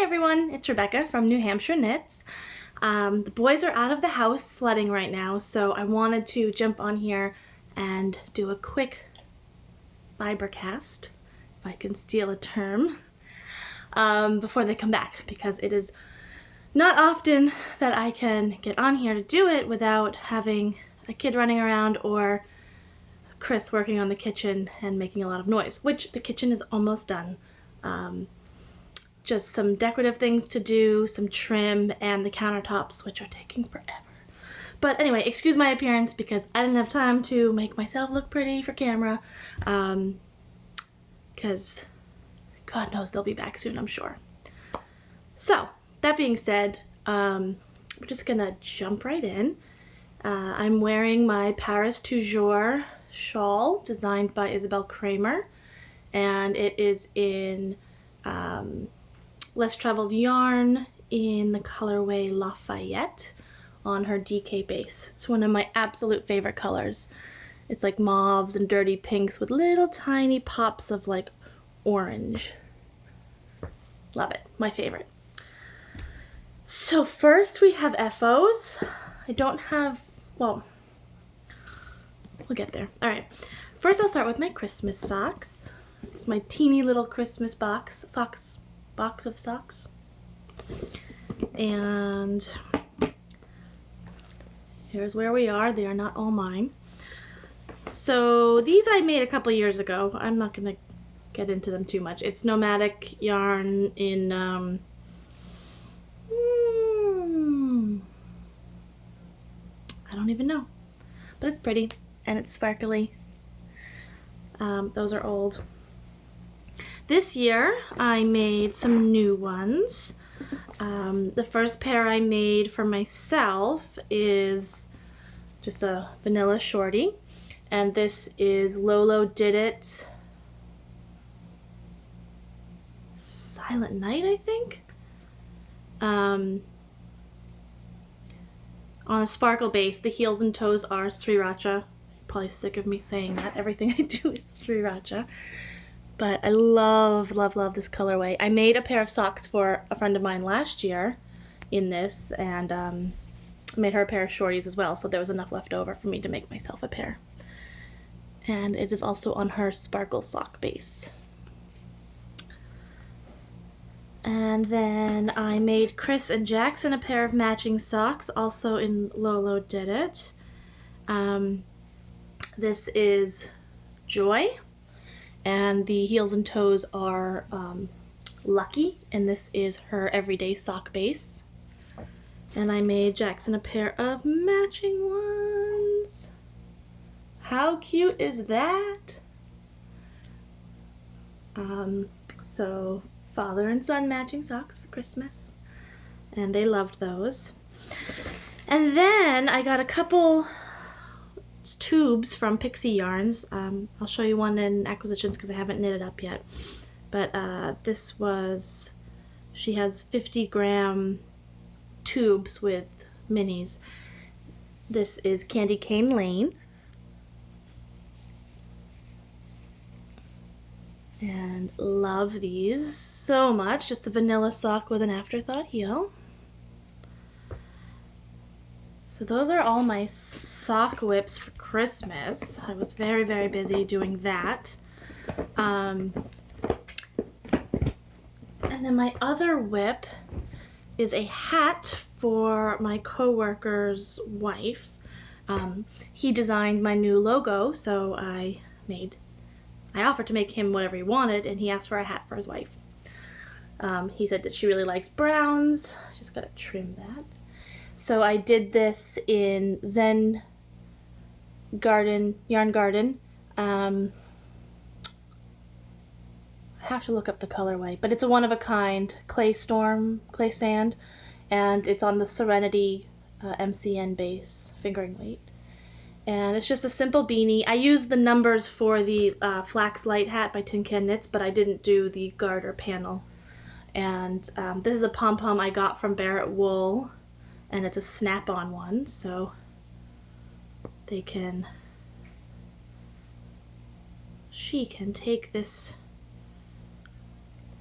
everyone, it's Rebecca from New Hampshire Knits. The boys are out of the house sledding right now, so I wanted to jump on here and do a quick fibercast, if I can steal a term, before they come back, because it is not often that I can get on here to do it without having a kid running around or Chris working on the kitchen and making a lot of noise, which the kitchen is almost done. Just some decorative things to do, some trim, and the countertops, which are taking forever. But anyway, excuse my appearance because I didn't have time to make myself look pretty for camera, because God knows they'll be back soon, I'm sure. So, that being said, we're just gonna jump right in. I'm wearing my Paris Toujours shawl designed by Isabel Kramer, and it is in Less Traveled Yarn in the colorway Lafayette on her DK base. It's one of my absolute favorite colors. It's like mauves and dirty pinks with little tiny pops of like orange. Love it, my favorite. So first we have FOs. I don't have, well, we'll get there. All right, first I'll start with my Christmas socks. It's my teeny little Christmas box of socks. And here's where we are. They are not all mine. So these I made a couple years ago. I'm not gonna get into them too much. It's nomadic yarn in I don't even know, but it's pretty and it's sparkly. Those are old. This year I made some new ones. The first pair I made for myself is just a vanilla shorty, and this is Lolo Did It Silent Night, I think. On a sparkle base. The heels and toes are Sriracha. You're probably sick of me saying that. Everything I do is Sriracha. But I love, love, love this colorway. I made a pair of socks for a friend of mine last year in this, and I made her a pair of shorties as well, so there was enough left over for me to make myself a pair. And it is also on her sparkle sock base. And then I made Chris and Jackson a pair of matching socks, also in Lolo Did It. This is Joy. And the heels and toes are Lucky, and this is her everyday sock base. And I made Jackson a pair of matching ones. How cute is that? So father and son matching socks for Christmas, and they loved those. And then I got a couple tubes from Pixie Yarns. I'll show you one in Acquisitions because I haven't knit it up yet. But this was, she has 50-gram tubes with minis. This is Candy Cane Lane. And love these so much. Just a vanilla sock with an afterthought heel. So those are all my sock whips for Christmas. I was very, very busy doing that. And then my other whip is a hat for my coworker's wife. He designed my new logo, so I offered to make him whatever he wanted, and he asked for a hat for his wife. He said that she really likes browns. I just gotta trim that. So I did this in Zen Garden, Yarn Garden. I have to look up the colorway, but it's a one-of-a-kind clay sand, and it's on the Serenity MCN base, fingering weight. And it's just a simple beanie. I used the numbers for the Flax Light hat by Tin Can Knits, but I didn't do the garter panel. And this is a pom-pom I got from Barrett Wool, and it's a snap-on one, so she can take this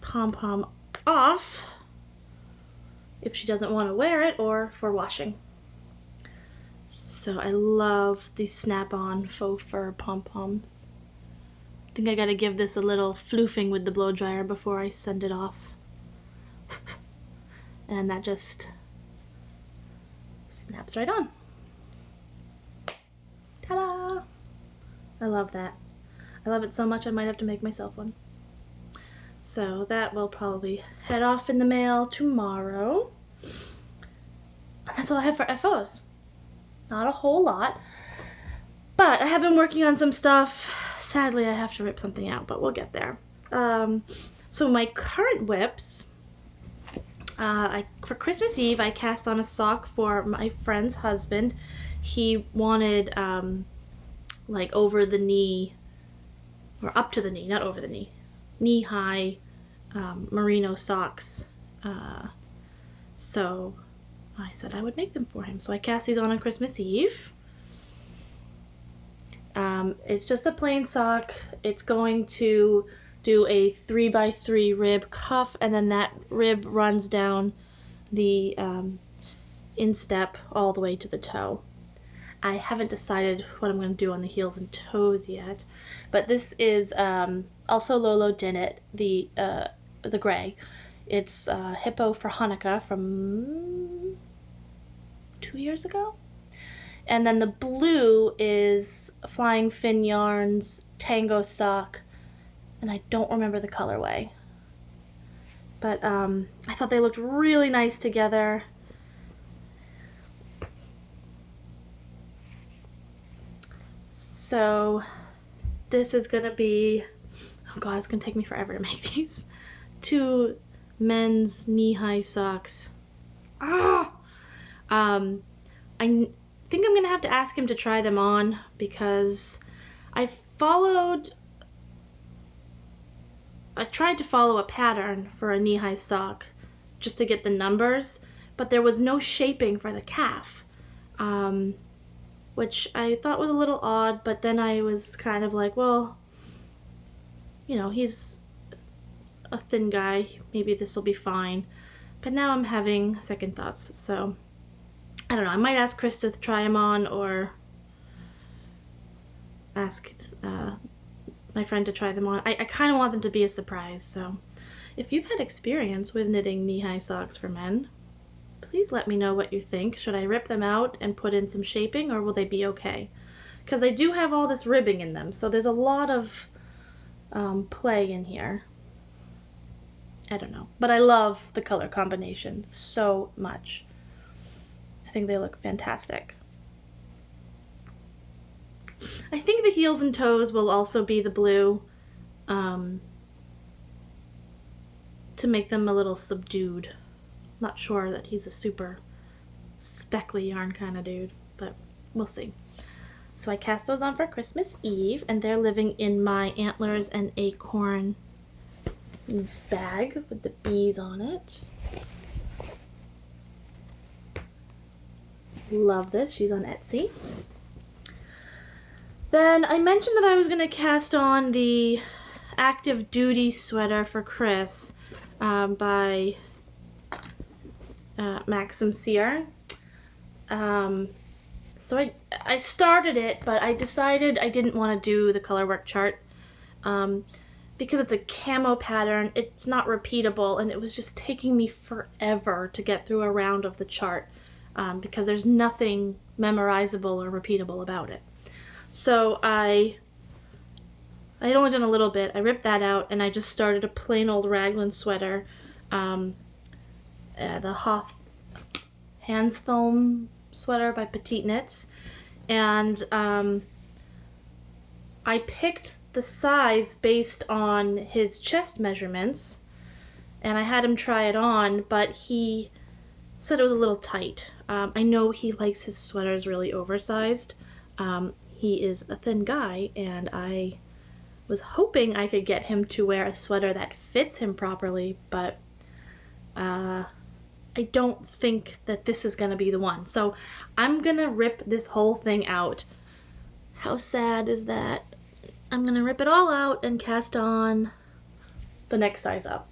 pom-pom off if she doesn't want to wear it or for washing. So I love these snap-on faux fur pom-poms. I think I gotta give this a little floofing with the blow dryer before I send it off. And that just snaps right on. Ta-da! I love that. I love it so much I might have to make myself one. So that will probably head off in the mail tomorrow. And that's all I have for FOs. Not a whole lot. But I have been working on some stuff. Sadly, I have to rip something out, but we'll get there. So my current whips, for Christmas Eve, I cast on a sock for my friend's husband. He wanted like over the knee, or up to the knee, not over the knee, knee-high merino socks. So I said I would make them for him. So I cast these on Christmas Eve. It's just a plain sock. It's going to do a 3x3 rib cuff, and then that rib runs down the instep all the way to the toe. I haven't decided what I'm going to do on the heels and toes yet, but this is also Lolo Dinnet, the gray. It's Hippo for Hanukkah from 2 years ago. And then the blue is Flying Fin Yarns Tango sock, and I don't remember the colorway. But I thought they looked really nice together. So this is going to be, oh god, it's going to take me forever to make these. 2 men's knee-high socks. I think I'm going to have to ask him to try them on because I tried to follow a pattern for a knee-high sock just to get the numbers, but there was no shaping for the calf, which I thought was a little odd, but then I was kind of like, well, you know, he's a thin guy, maybe this will be fine. But now I'm having second thoughts, so I don't know. I might ask Chris to try them on, or ask my friend to try them on. I kind of want them to be a surprise, so if you've had experience with knitting knee-high socks for men, please let me know what you think. Should I rip them out and put in some shaping, or will they be okay? Because they do have all this ribbing in them, so there's a lot of play in here. I don't know. But I love the color combination so much. I think they look fantastic. I think the heels and toes will also be the blue, to make them a little subdued. Not sure that he's a super speckly yarn kind of dude, but we'll see. So I cast those on for Christmas Eve, and they're living in my antlers and acorn bag with the bees on it. Love this. She's on Etsy. Then I mentioned that I was going to cast on the active duty sweater for Chris by Maxim Sear. So I started it, but I decided I didn't want to do the color work chart because it's a camo pattern. It's not repeatable, and it was just taking me forever to get through a round of the chart because there's nothing memorizable or repeatable about it. So I had only done a little bit. I ripped that out, and I just started a plain old raglan sweater, the Hoth Handsthome sweater by Petite Knits, and I picked the size based on his chest measurements, and I had him try it on, but he said it was a little tight. I know he likes his sweaters really oversized. He is a thin guy, and I was hoping I could get him to wear a sweater that fits him properly, but I don't think that this is going to be the one. So I'm going to rip this whole thing out. How sad is that? I'm going to rip it all out and cast on the next size up.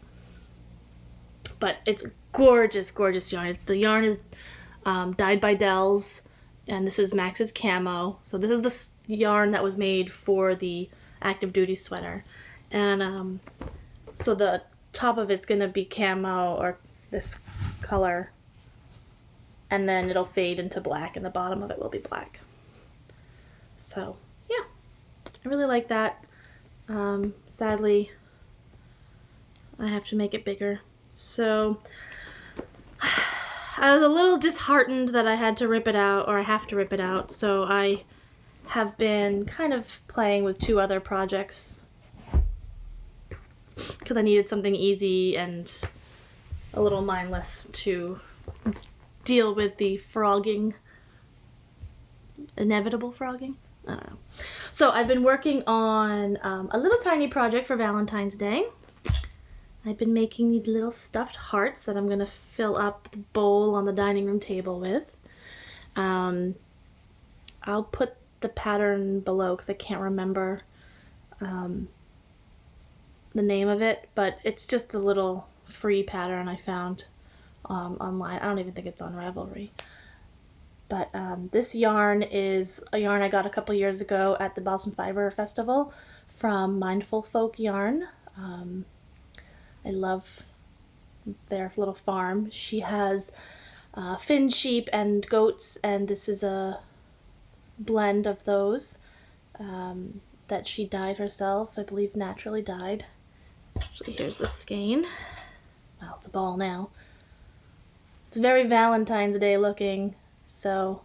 but it's gorgeous, gorgeous yarn. The yarn is dyed by Dells, and this is Max's camo. So this is the yarn that was made for the active duty sweater. And so the top of it's gonna be camo, or this color, and then it'll fade into black, and the bottom of it will be black. So yeah, I really like that. Sadly, I have to make it bigger. So I was a little disheartened that I had to rip it out, or I have to rip it out. So I have been kind of playing with 2 other projects because I needed something easy and a little mindless to deal with the frogging, inevitable frogging. I don't know. So I've been working on a little tiny project for Valentine's Day. I've been making these little stuffed hearts that I'm going to fill up the bowl on the dining room table with. I'll put the pattern below because I can't remember the name of it, but it's just a little free pattern I found online. I don't even think it's on Ravelry. But this yarn is a yarn I got a couple years ago at the Balsam Fiber Festival from Mindful Folk Yarn. I love their little farm. She has Finn sheep and goats, and this is a blend of those that she dyed herself, I believe naturally dyed. Actually, here's the skein. Well, it's a ball now. It's very Valentine's Day looking, so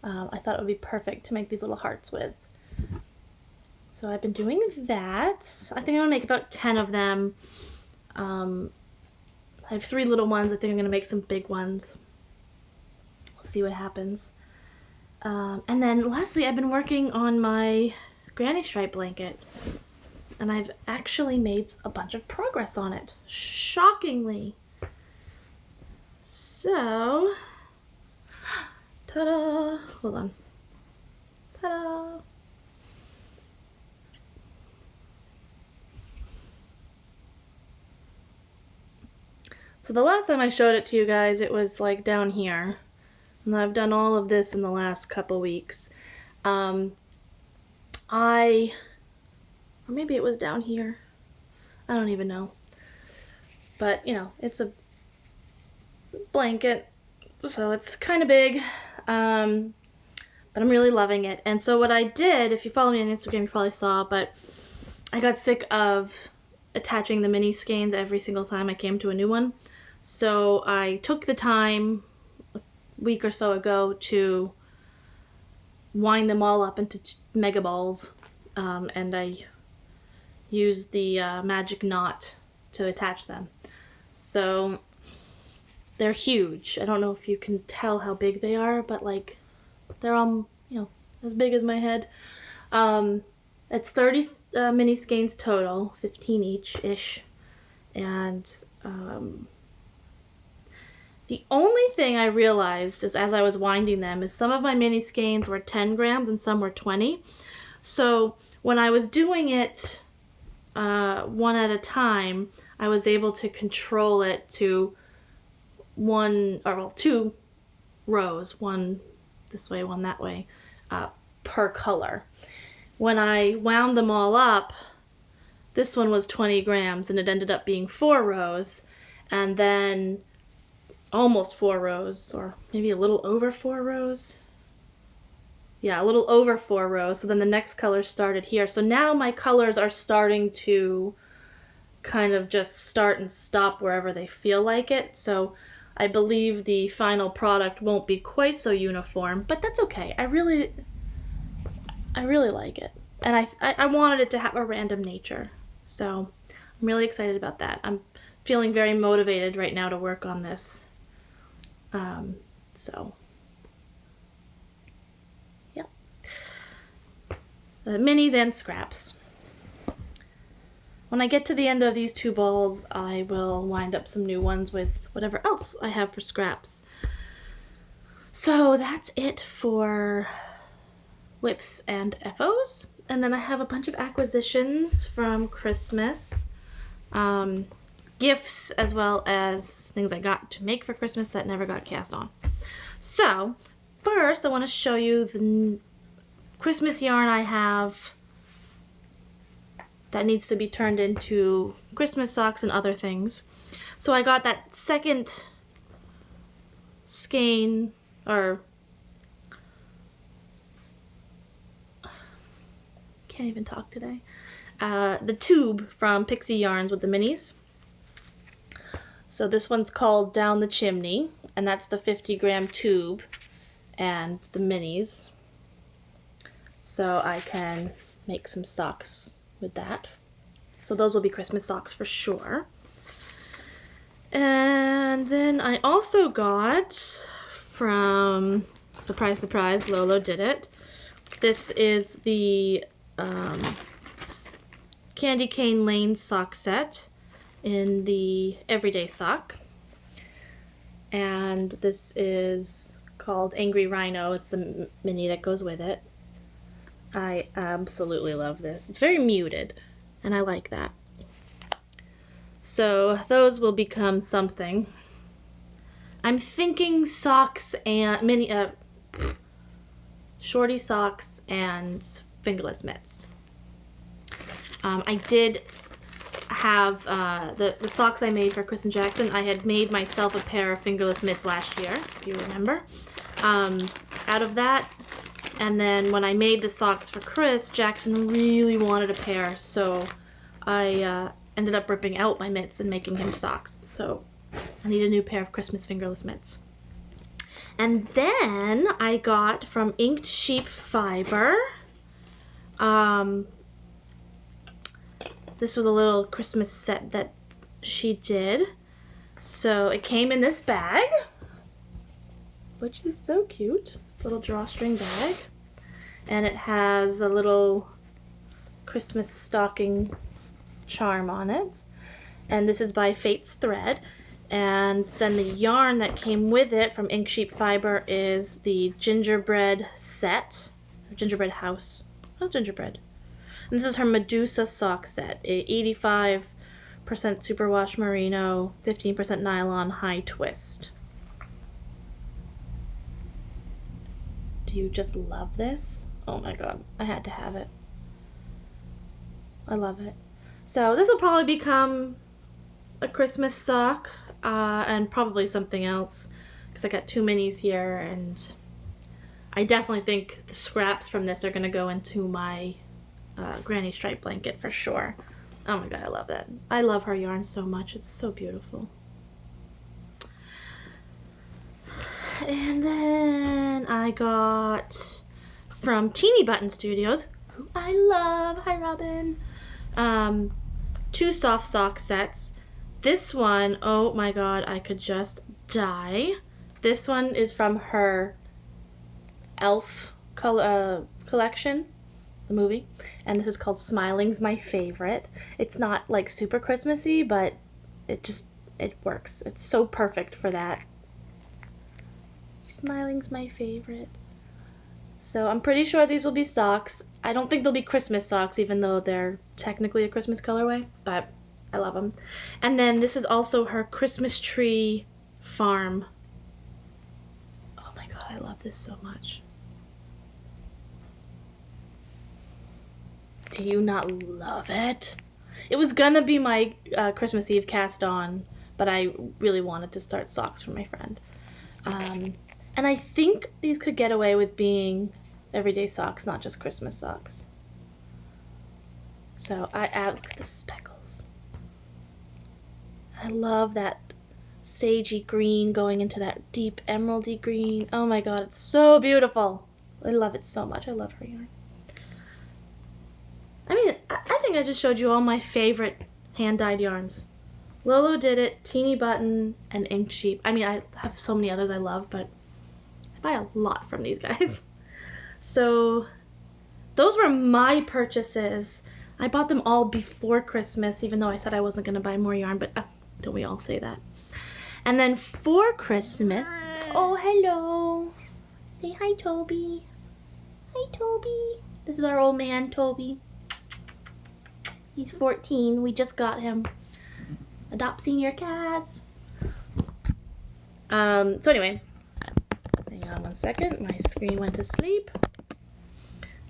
I thought it would be perfect to make these little hearts with. So I've been doing that. I think I'm going to make about 10 of them. I have 3 little ones. I think I'm going to make some big ones. We'll see what happens. And then lastly, I've been working on my granny stripe blanket. And I've actually made a bunch of progress on it. Shockingly. So, ta-da! Hold on. Ta-da! So the last time I showed it to you guys, it was like down here. And I've done all of this in the last couple weeks. Or maybe it was down here. I don't even know. But, you know, it's a blanket, so it's kind of big. But I'm really loving it. And so what I did, if you follow me on Instagram, you probably saw, but I got sick of attaching the mini skeins every single time I came to a new one. So I took the time a week or so ago to wind them all up into mega balls, and I used the magic knot to attach them. So they're huge. I don't know if you can tell how big they are, but like they're all, you know, as big as my head. It's 30 mini skeins total, 15 each-ish. And the only thing I realized is as I was winding them is some of my mini skeins were 10 grams and some were 20. So when I was doing it one at a time, I was able to control it to 2 rows, one this way, one that way, per color. When I wound them all up, this one was 20 grams and it ended up being 4 rows, and then almost 4 rows, or maybe a little over 4 rows. Yeah, a little over 4 rows. So then the next color started here. So now my colors are starting to kind of just start and stop wherever they feel like it. So I believe the final product won't be quite so uniform, but that's okay. I really like it. And I wanted it to have a random nature. So I'm really excited about that. I'm feeling very motivated right now to work on this. So yeah. Minis and scraps. When I get to the end of these 2 balls, I will wind up some new ones with whatever else I have for scraps. So that's it for whips and FOs. And then I have a bunch of acquisitions from Christmas. gifts as well as things I got to make for Christmas that never got cast on. So first I want to show you the Christmas yarn I have that needs to be turned into Christmas socks and other things. So I got that second skein, or can't even talk today. The tube from Pixie Yarns with the minis. So this one's called Down the Chimney, and that's the 50-gram tube and the minis. So I can make some socks with that. So those will be Christmas socks for sure. And then I also got from, surprise, surprise, Lolo did it. This is the Candy Cane Lane sock set in the everyday sock. And this is called Angry Rhino. It's the mini that goes with it. I absolutely love this. It's very muted, and I like that. So those will become something. I'm thinking socks and Shorty socks and Fingerless mitts. I did have the socks I made for Chris and Jackson. I had made myself a pair of Fingerless mitts last year, if you remember. Out of that, and then when I made the socks for Chris, Jackson really wanted a pair, so I ended up ripping out my mitts and making him socks. So I need a new pair of Christmas Fingerless mitts. And then I got from Inked Sheep Fiber. This was a little Christmas set that she did. So it came in this bag, which is so cute. This little drawstring bag. And it has a little Christmas stocking charm on it. And this is by Fate's Thread. And then the yarn that came with it from Ink Sheep Fiber is the gingerbread set. Gingerbread house. Oh, gingerbread. And this is her Medusa sock set. 85% superwash merino, 15% nylon, high twist. Do you just love this? Oh my god, I had to have it. I love it. So this will probably become a Christmas sock and probably something else because I got 2 minis here, and I definitely think the scraps from this are going to go into my granny stripe blanket for sure. Oh my god, I love that. I love her yarn so much. It's so beautiful. And then I got from Teeny Button Studios, who I love. Hi, Robin. 2 soft sock sets. This one, oh my god, I could just die. This one is from her Elf collection, the movie, and this is called Smiling's My Favorite. It's not like super Christmassy, but it works. It's so perfect for that. Smiling's my favorite. So I'm pretty sure these will be socks. I don't think they'll be Christmas socks, even though they're technically a Christmas colorway, but I love them. And then this is also her Christmas tree farm. Oh my god, I love this so much. Do you not love it? It was gonna be my Christmas Eve cast on, but I really wanted to start socks for my friend. And I think these could get away with being everyday socks, not just Christmas socks. So look at the speckles. I love that sagey green going into that deep emeraldy green. Oh my god, it's so beautiful. I love it so much. I love her yarn. I mean, I think I just showed you all my favorite hand-dyed yarns. Lolo did it, Teeny Button, and Inked Sheep. I mean, I have so many others I love, but I buy a lot from these guys. So those were my purchases. I bought them all before Christmas, even though I said I wasn't going to buy more yarn, but don't we all say that? And then for Christmas, oh, hello. Say hi, Toby. Hi, Toby. This is our old man, Toby. He's 14. We just got him Adopt senior cats. So anyway, hang on one second. My screen went to sleep.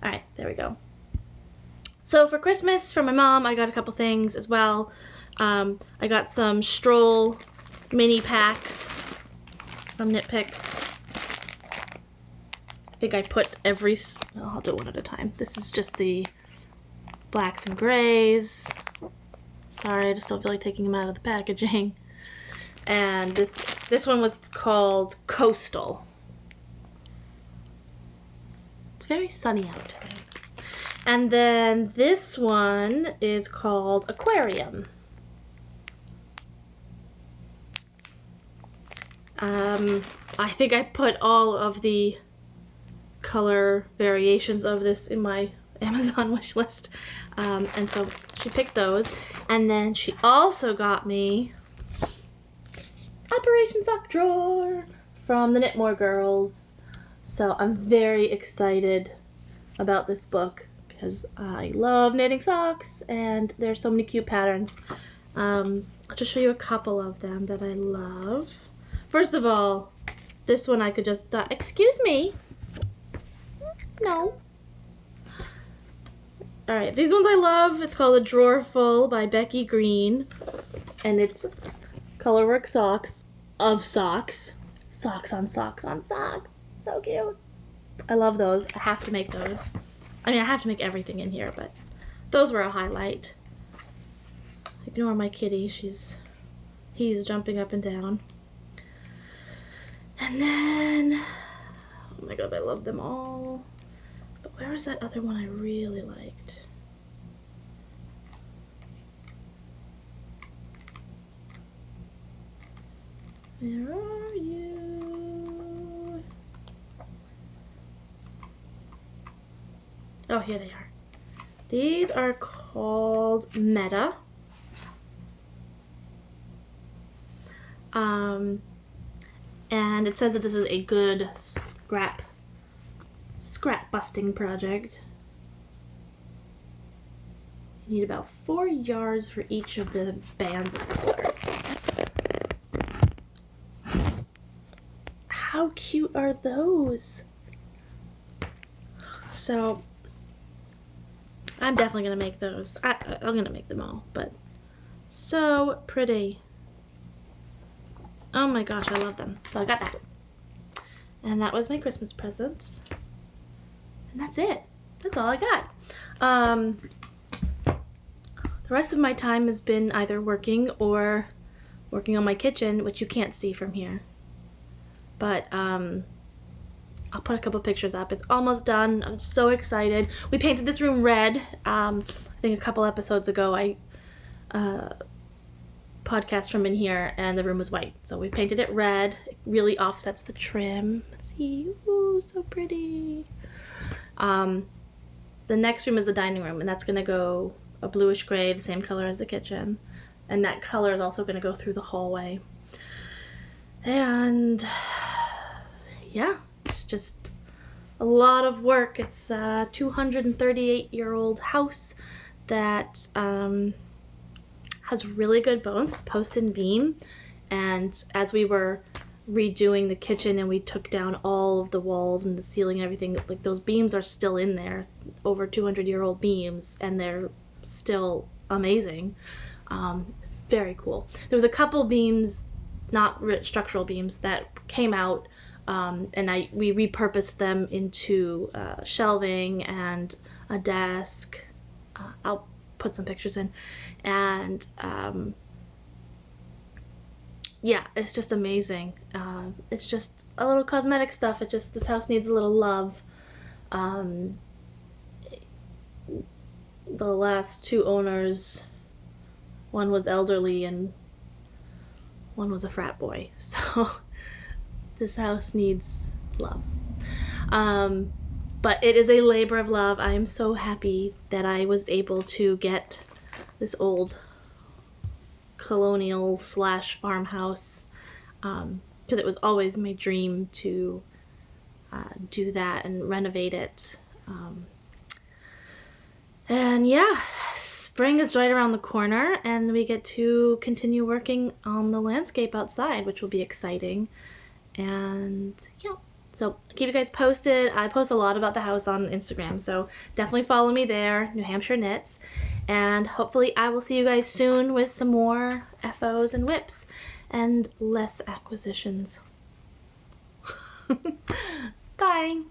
All right, there we go. So for Christmas, from my mom, I got a couple things as well. I got some Stroll mini packs from Knit Picks. I think I put I'll do it one at a time. This is just the blacks and grays. Sorry, I just don't feel like taking them out of the packaging. And this one was called Coastal. It's very sunny out today. And then this one is called Aquarium. I think I put all of the color variations of this in my Amazon wish list. And so she picked those. And then she also got me Operation Sock Drawer from the Knitmore Girls. So I'm very excited about this book because I love knitting socks and there's so many cute patterns. I'll just show you a couple of them that I love. First of all, this one I could just, excuse me. No. Alright, these ones I love. It's called A Drawer Full by Becky Green. And it's colorwork socks of socks. Socks on socks on socks. So cute. I love those. I have to make those. I mean, I have to make everything in here, but those were a highlight. Ignore my kitty. He's jumping up and down. And then, oh my god, I love them all. But where was that other one I really liked? Where are you? Oh, here they are. These are called Meta. And it says that this is a good scrap busting project. You need about 4 yards for each of the bands of color. How cute are those? So I'm definitely gonna make those. I'm gonna make them all, but so pretty. Oh my gosh, I love them. So I got that. And that was my Christmas presents. And that's it. That's all I got. The rest of my time has been either working or working on my kitchen, which you can't see from here. But I'll put a couple pictures up. It's almost done. I'm so excited. We painted this room red. I think a couple episodes ago I podcast from in here and the room was white. So we painted it red. It really offsets the trim. See? Ooh, so pretty. The next room is the dining room, and that's going to go a bluish gray, the same color as the kitchen. And that color is also going to go through the hallway. And yeah, it's just a lot of work. It's a 238-year-old house that has really good bones. It's post and beam, and as we were redoing the kitchen and we took down all of the walls and the ceiling and everything, like those beams are still in there, over 200-year-old beams, and they're still amazing. Very cool. There was a couple beams, not structural beams, that came out, and we repurposed them into shelving and a desk. I'll put some pictures in. And yeah, it's just amazing. It's just a little cosmetic stuff. This house needs a little love. The last two owners, one was elderly and one was a frat boy. So this house needs love. But it is a labor of love. I am so happy that I was able to get this old colonial / farmhouse, because it was always my dream to do that and renovate it. And yeah, spring is right around the corner and we get to continue working on the landscape outside, which will be exciting. And yeah, so I'll keep you guys posted. I post a lot about the house on Instagram, so definitely follow me there, New Hampshire Knits. And hopefully I will see you guys soon with some more FOs and whips and less acquisitions. Bye!